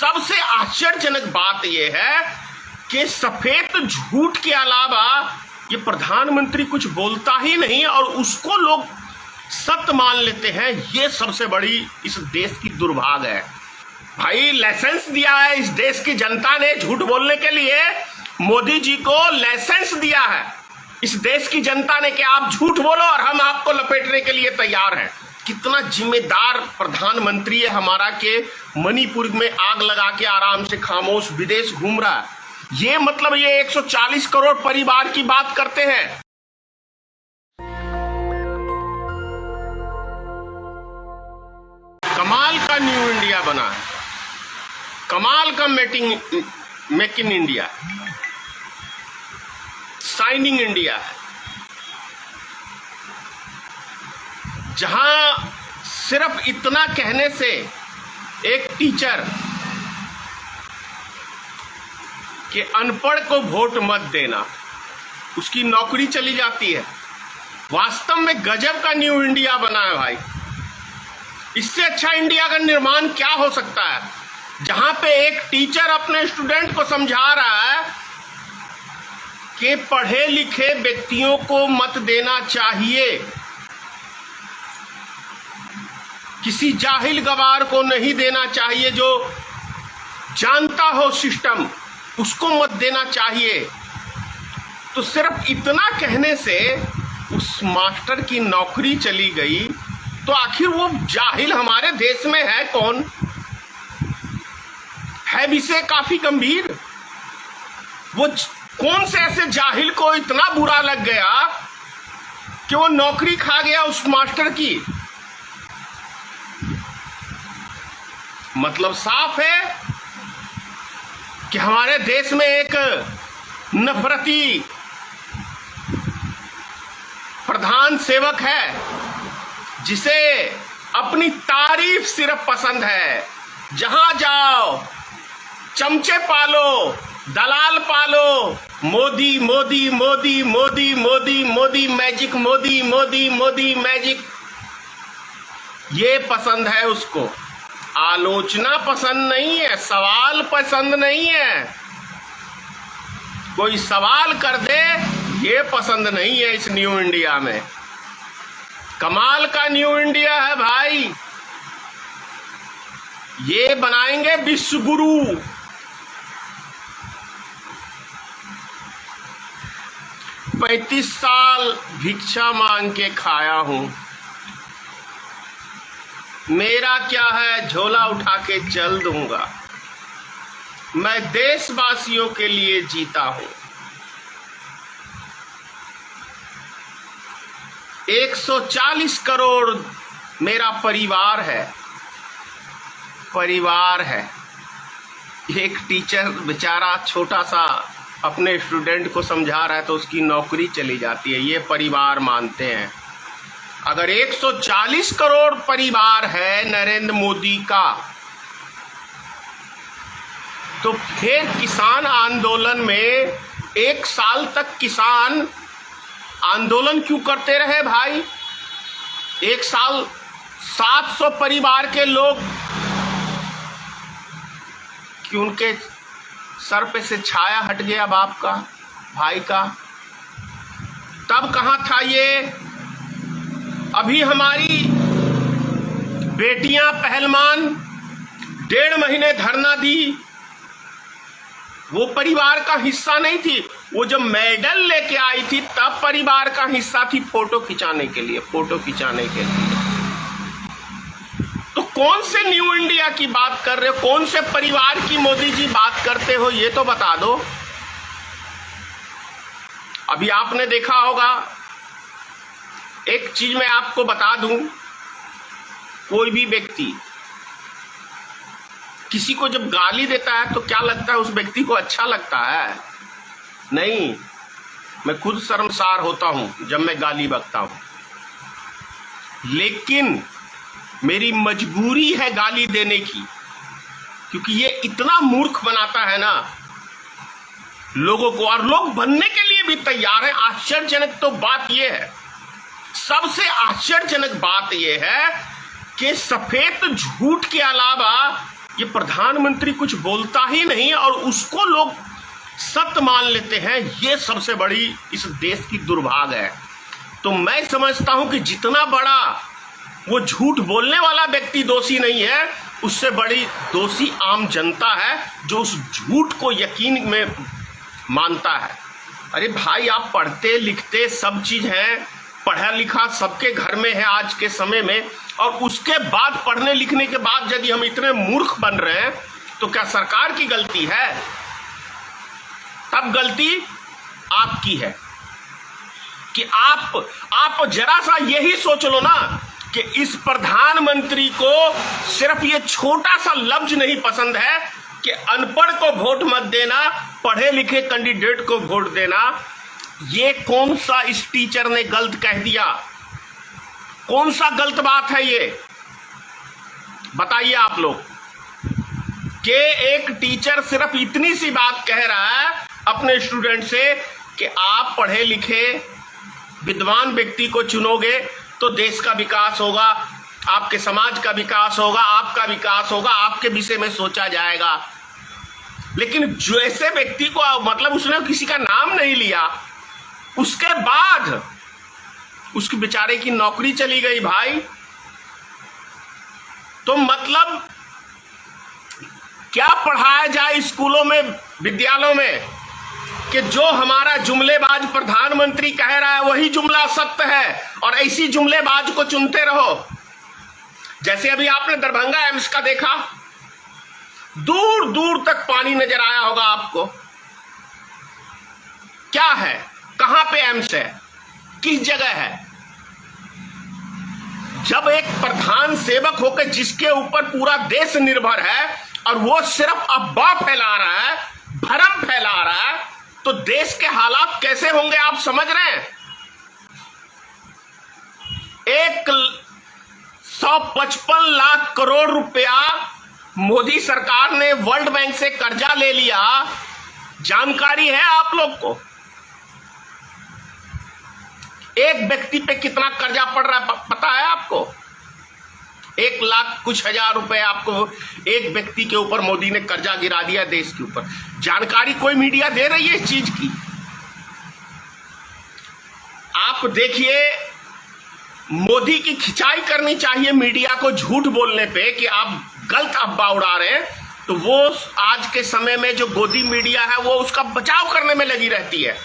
सबसे आश्चर्यजनक बात यह है कि सफेद झूठ के अलावा ये प्रधानमंत्री कुछ बोलता ही नहीं और उसको लोग सत्य मान लेते हैं। ये सबसे बड़ी इस देश की दुर्भाग्य है। भाई लाइसेंस दिया है इस देश की जनता ने झूठ बोलने के लिए। मोदी जी को लाइसेंस दिया है इस देश की जनता ने कि आप झूठ बोलो और हम आपको लपेटने के लिए तैयार हैं। कितना जिम्मेदार प्रधानमंत्री है हमारा के मणिपुर में आग लगा के आराम से खामोश विदेश घूम रहा है। ये मतलब ये 140 करोड़ परिवार की बात करते हैं। कमाल का न्यू इंडिया बना है, कमाल का make in India, shining India है, जहां सिर्फ इतना कहने से एक टीचर कि अनपढ़ को वोट मत देना, उसकी नौकरी चली जाती है। वास्तव में गजब का न्यू इंडिया बना है भाई। इससे अच्छा इंडिया का निर्माण क्या हो सकता है, जहां पे एक टीचर अपने स्टूडेंट को समझा रहा है कि पढ़े लिखे व्यक्तियों को मत देना चाहिए, किसी जाहिल गवार को नहीं देना चाहिए, जो जानता हो सिस्टम उसको मत देना चाहिए। तो सिर्फ इतना कहने से उस मास्टर की नौकरी चली गई। तो आखिर वो जाहिल हमारे देश में है कौन? है विषय काफी गंभीर। वो कौन से ऐसे जाहिल को इतना बुरा लग गया कि वो नौकरी खा गया उस मास्टर की? मतलब साफ है कि हमारे देश में एक नफरती प्रधान सेवक है जिसे अपनी तारीफ सिर्फ पसंद है। जहां जाओ चमचे पालो, दलाल पालो, मोदी मोदी मोदी मोदी मोदी मोदी मैजिक, मोदी मोदी मोदी मैजिक, ये पसंद है उसको। आलोचना पसंद नहीं है, सवाल पसंद नहीं है। कोई सवाल कर दे ये पसंद नहीं है इस न्यू इंडिया में। कमाल का न्यू इंडिया है भाई। ये बनाएंगे विश्व गुरु। पैंतीस साल भिक्षा मांग के खाया हूं, मेरा क्या है झोला उठा के चल दूंगा। मैं देशवासियों के लिए जीता हूं। 140 करोड़ मेरा परिवार है, परिवार है। एक टीचर बेचारा छोटा सा अपने स्टूडेंट को समझा रहा है तो उसकी नौकरी चली जाती है। ये परिवार मानते हैं। अगर 140 करोड़ परिवार है नरेंद्र मोदी का, तो फिर किसान आंदोलन में 1 साल तक किसान आंदोलन क्यों करते रहे भाई? 1 साल 700 परिवार के लोग कि उनके सर पे से छाया हट गया बाप का, भाई का। तब कहाँ था ये? अभी हमारी बेटियां पहलवान 1.5 महीने धरना दी, वो परिवार का हिस्सा नहीं थी। वो जब मेडल लेके आई थी तब परिवार का हिस्सा थी, फोटो खिंचाने के लिए, फोटो खिंचाने के लिए। तो कौन से न्यू इंडिया की बात कर रहे हो? कौन से परिवार की मोदी जी बात करते हो? ये तो बता दो। अभी आपने देखा होगा, एक चीज मैं आपको बता दूं, कोई भी व्यक्ति किसी को जब गाली देता है तो क्या लगता है उस व्यक्ति को? अच्छा लगता है? नहीं। मैं खुद शर्मसार होता हूं जब मैं गाली बकता हूं, लेकिन मेरी मजबूरी है गाली देने की, क्योंकि ये इतना मूर्ख बनाता है ना लोगों को, और लोग बनने के लिए भी तैयार हैं। आश्चर्यजनक तो बात यह है, सबसे आश्चर्यजनक बात यह है कि सफेद झूठ के अलावा ये प्रधानमंत्री कुछ बोलता ही नहीं और उसको लोग सत्य मान लेते हैं। ये सबसे बड़ी इस देश की दुर्भाग्य है। तो मैं समझता हूं कि जितना बड़ा वो झूठ बोलने वाला व्यक्ति दोषी नहीं है, उससे बड़ी दोषी आम जनता है जो उस झूठ को यकीन में मानता है। अरे भाई, आप पढ़ते लिखते सब चीज है, पढ़ा लिखा सबके घर में है आज के समय में, और उसके बाद पढ़ने लिखने के बाद यदि हम इतने मूर्ख बन रहे हैं तो क्या सरकार की गलती है? तब गलती आपकी है कि आप जरा सा यही सोच लो ना कि इस प्रधानमंत्री को सिर्फ ये छोटा सा लफ्ज नहीं पसंद है कि अनपढ़ को वोट मत देना, पढ़े लिखे कैंडिडेट को वोट देना। ये कौन सा इस टीचर ने गलत कह दिया? कौन सा गलत बात है ये? बताइए आप लोग कि एक टीचर सिर्फ इतनी सी बात कह रहा है अपने स्टूडेंट से कि आप पढ़े लिखे विद्वान व्यक्ति को चुनोगे तो देश का विकास होगा, आपके समाज का विकास होगा, आपका विकास होगा, आपके विषय में सोचा जाएगा। लेकिन जो ऐसे व्यक्ति को, मतलब उसने किसी का नाम नहीं लिया, उसके बाद उसके बेचारे की नौकरी चली गई भाई। तो मतलब क्या पढ़ाया जाए स्कूलों में, विद्यालयों में कि जो हमारा जुमलेबाज प्रधानमंत्री कह रहा है वही जुमला सत्य है और ऐसी जुमलेबाज को चुनते रहो। जैसे अभी आपने दरभंगा एम्स का देखा, दूर दूर तक पानी नजर आया होगा आपको। क्या है, कहां पे एम्स है, किस जगह है? जब एक प्रधान सेवक होकर जिसके ऊपर पूरा देश निर्भर है और वो सिर्फ अफवाह फैला रहा है, भ्रम फैला रहा है, तो देश के हालात कैसे होंगे आप समझ रहे हैं? 155 लाख करोड़ रुपया मोदी सरकार ने वर्ल्ड बैंक से कर्जा ले लिया। जानकारी है आप लोग को? एक व्यक्ति पे कितना कर्जा पड़ रहा है पता है आपको? 1 लाख कुछ हजार रुपए आपको एक व्यक्ति के ऊपर मोदी ने कर्जा गिरा दिया देश के ऊपर। जानकारी कोई मीडिया दे रही है इस चीज की? आप देखिए, मोदी की खिंचाई करनी चाहिए मीडिया को झूठ बोलने पे कि आप गलत अफवाह उड़ा रहे हैं, तो वो आज के समय में जो गोदी मीडिया है वो उसका बचाव करने में लगी रहती है।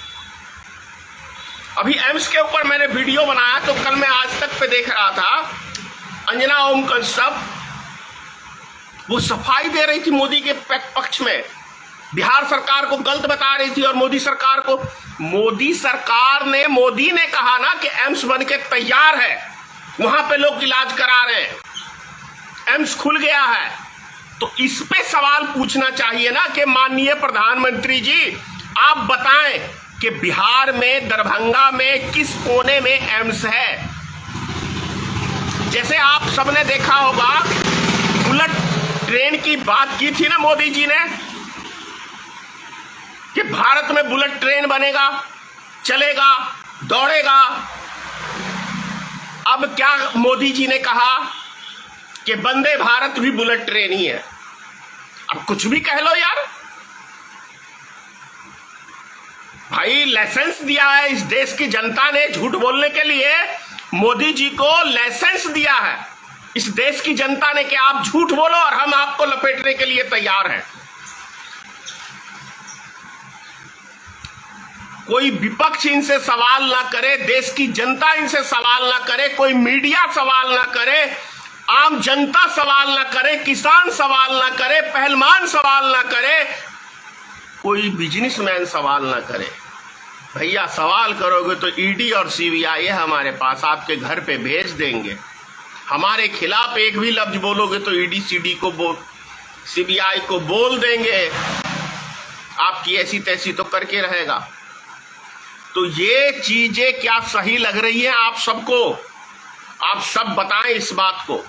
अभी एम्स के ऊपर मैंने वीडियो बनाया, तो कल मैं आज तक पे देख रहा था, अंजना ओम कश्यप वो सफाई दे रही थी मोदी के पक्ष में, बिहार सरकार को गलत बता रही थी और मोदी सरकार को। मोदी ने कहा ना कि एम्स बनके तैयार है, वहां पे लोग इलाज करा रहे हैं, एम्स खुल गया है। तो इस पे सवाल पूछना चाहिए ना कि माननीय प्रधानमंत्री जी आप बताएं कि बिहार में दरभंगा में किस कोने में एम्स है। जैसे आप सबने देखा होगा, बुलेट ट्रेन की बात की थी ना मोदी जी ने कि भारत में बुलेट ट्रेन बनेगा, चलेगा, दौड़ेगा। अब क्या मोदी जी ने कहा कि वंदे भारत भी बुलेट ट्रेन ही है। अब कुछ भी कह लो यार भाई, लाइसेंस दिया है इस देश की जनता ने झूठ बोलने के लिए। मोदी जी को लाइसेंस दिया है इस देश की जनता ने कि आप झूठ बोलो और हम आपको लपेटने के लिए तैयार हैं। कोई विपक्ष इनसे सवाल ना करे, देश की जनता इनसे सवाल ना करे, कोई मीडिया सवाल ना करे, आम जनता सवाल ना करे, किसान सवाल ना करे, पहलवान सवाल ना करे, कोई बिजनेसमैन सवाल ना करे। भैया सवाल करोगे तो ईडी और सीबीआई हमारे पास, आपके घर पे भेज देंगे। हमारे खिलाफ एक भी लफ्ज बोलोगे तो ईडी सीबीआई को बोल देंगे, आपकी ऐसी तैसी तो करके रहेगा। तो ये चीजें क्या सही लग रही है आप सबको? आप सब बताएं इस बात को।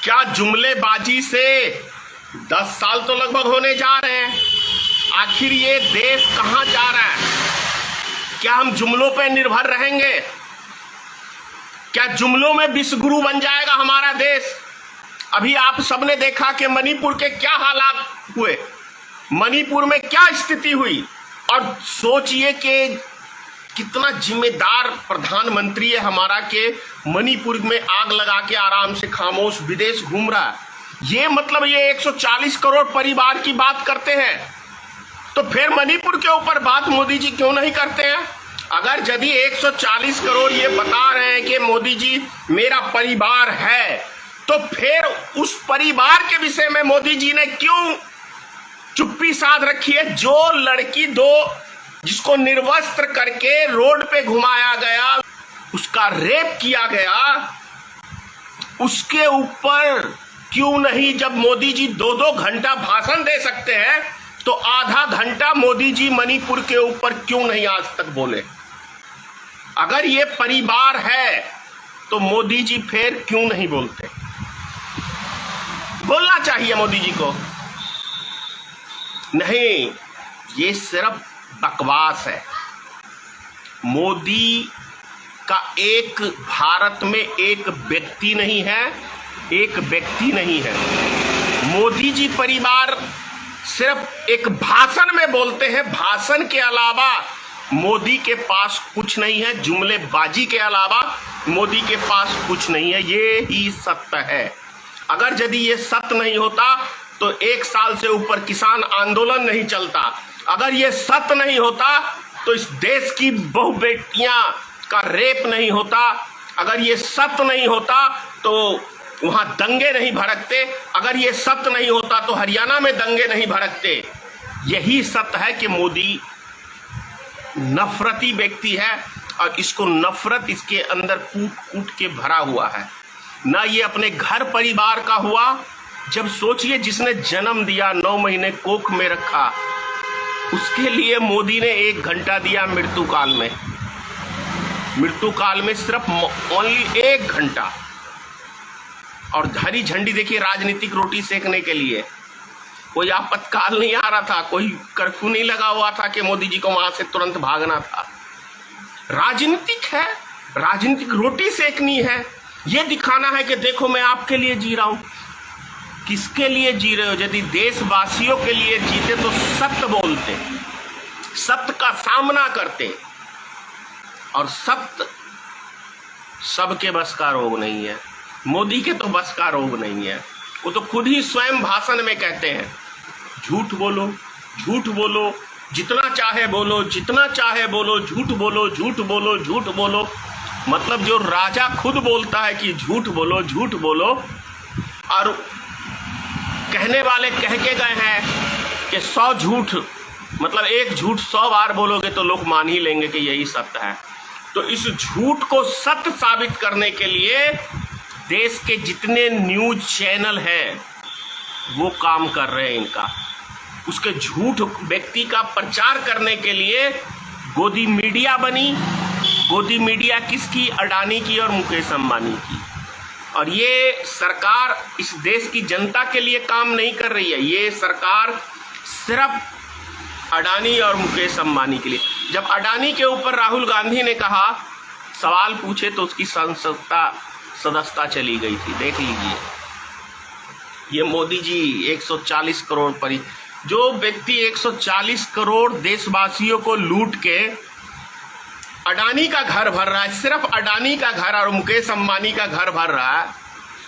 क्या जुमलेबाजी से 10 साल तो लगभग होने जा रहे हैं, आखिर ये देश कहां जा रहा है? क्या हम जुमलों पे निर्भर रहेंगे? क्या जुमलों में विश्व गुरु बन जाएगा हमारा देश? अभी आप सबने देखा कि मणिपुर के क्या हालात हुए, मणिपुर में क्या स्थिति हुई। और सोचिए कि कितना जिम्मेदार प्रधानमंत्री है हमारा कि मणिपुर में आग लगा के आराम से खामोश विदेश घूम रहा है। ये मतलब ये 140 करोड़ परिवार की बात करते हैं, तो फिर मणिपुर के ऊपर बात मोदी जी क्यों नहीं करते हैं? अगर यदि 140 करोड़ ये बता रहे हैं कि मोदी जी मेरा परिवार है, तो फिर उस परिवार के विषय में मोदी जी ने क्यों चुप्पी साध रखी है? जो लड़की जिसको निर्वस्त्र करके रोड पे घुमाया गया, उसका रेप किया गया, उसके ऊपर क्यों नहीं, जब मोदी जी 2-2 घंटा भाषण दे सकते हैं, तो आधा घंटा मोदी जी मणिपुर के ऊपर क्यों नहीं आज तक बोले? अगर ये परिवार है तो मोदी जी फिर क्यों नहीं बोलते? बोलना चाहिए मोदी जी को। नहीं, ये सिर्फ बकवास है। मोदी का एक भारत में एक व्यक्ति नहीं है, एक व्यक्ति नहीं है। मोदी जी परिवार सिर्फ एक भाषण में बोलते हैं, भाषण के अलावा मोदी के पास कुछ नहीं है, जुमलेबाजी के अलावा मोदी के पास कुछ नहीं है। ये ही सत्य है। अगर यदि ये सत्य नहीं होता तो 1 साल से ऊपर किसान आंदोलन नहीं चलता। अगर ये सत्य नहीं होता तो इस देश की बहु बेटियां का रेप नहीं होता। अगर ये सत्य नहीं होता तो वहां दंगे नहीं भड़कते। अगर ये सत्य नहीं होता तो हरियाणा में दंगे नहीं भड़कते। यही सत्य है कि मोदी नफरती व्यक्ति है और इसको नफरत इसके अंदर कूट कूट के भरा हुआ है। ना ये अपने घर परिवार का हुआ। जब सोचिए, जिसने जन्म दिया, 9 महीने कोख में रखा, उसके लिए मोदी ने 1 घंटा दिया मृत्यु काल में। मृत्यु काल में सिर्फ ओनली 1 घंटा। और हरी झंडी देखिए राजनीतिक रोटी सेकने के लिए। कोई आपातकाल नहीं आ रहा था, कोई कर्फ्यू नहीं लगा हुआ था कि मोदी जी को वहां से तुरंत भागना था। राजनीतिक है, राजनीतिक रोटी सेकनी है, ये दिखाना है कि देखो मैं आपके लिए जी रहा हूं। किसके लिए जी रहे हो? यदि देशवासियों के लिए जीते तो सत्य बोलते, सत्य का सामना करते। और सत्य सबके बस का रोग नहीं है। मोदी के तो बस का रोग नहीं है। वो तो खुद ही स्वयं भाषण में कहते हैं, झूठ बोलो, झूठ बोलो, जितना चाहे बोलो, जितना चाहे बोलो, झूठ बोलो, झूठ बोलो, झूठ बोलो। मतलब जो राजा खुद बोलता है कि झूठ बोलो, झूठ बोलो, और कहने वाले कह के गए हैं कि 100 झूठ, मतलब एक झूठ 100 बार बोलोगे तो लोग मान ही लेंगे कि यही सत्य है। तो इस झूठ को सत्य साबित करने के लिए देश के जितने न्यूज चैनल हैं वो काम कर रहे हैं इनका। उसके झूठ व्यक्ति का प्रचार करने के लिए गोदी मीडिया बनी। गोदी मीडिया किसकी? अडानी की और मुकेश अंबानी की। और ये सरकार इस देश की जनता के लिए काम नहीं कर रही है। ये सरकार सिर्फ अडानी और मुकेश अंबानी के लिए। जब अडानी के ऊपर राहुल गांधी ने कहा, सवाल पूछे, तो उसकी सदस्यता चली गई थी। देख लीजिए, ये मोदी जी 140 करोड़ जो व्यक्ति 140 करोड़ देशवासियों को लूट के अडानी का घर भर रहा है, सिर्फ अडानी का घर और मुकेश अंबानी का घर भर रहा है।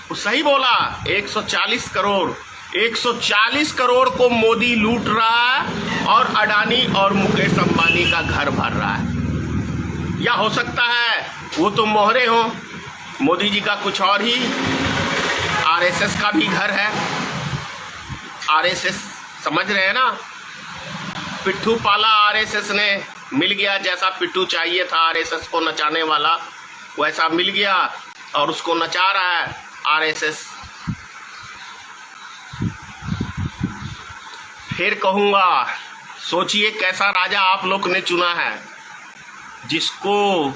वो सही बोला, 140 करोड़, 140 करोड़ को मोदी लूट रहा है और अडानी और मुकेश अंबानी का घर भर रहा है। या हो सकता है वो तो मोहरे हों, मोदी जी का कुछ और ही, आरएसएस का भी घर है। आरएसएस समझ रहे हैं ना, पिट्ठू पाला आरएसएस ने, मिल गया जैसा पिट्ठू चाहिए था आरएसएस को नचाने वाला, वैसा मिल गया और उसको नचा रहा है आरएसएस। फिर कहूंगा, सोचिए कैसा राजा आप लोग ने चुना है, जिसको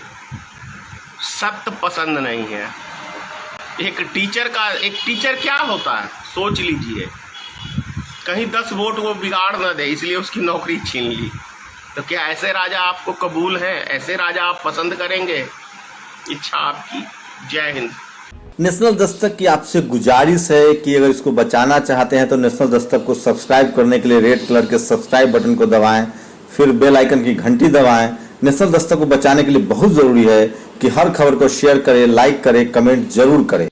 सत्य पसंद नहीं है। एक टीचर क्या होता है सोच लीजिए, कहीं 10 वोट वो बिगाड़ न दे इसलिए उसकी नौकरी छीन ली। तो क्या ऐसे राजा आपको कबूल है? ऐसे राजा आप पसंद करेंगे? इच्छा आपकी। जय हिंद। नेशनल दस्तक की आपसे गुजारिश है कि अगर इसको बचाना चाहते हैं तो नेशनल दस्तक को सब्सक्राइब करने के लिए रेड कलर के सब्सक्राइब बटन को दबाएं, फिर बेल आइकन की घंटी दबाएं। नेशनल दस्तक को बचाने के लिए बहुत जरूरी है कि हर खबर को शेयर करें, लाइक करें, कमेंट जरूर करें।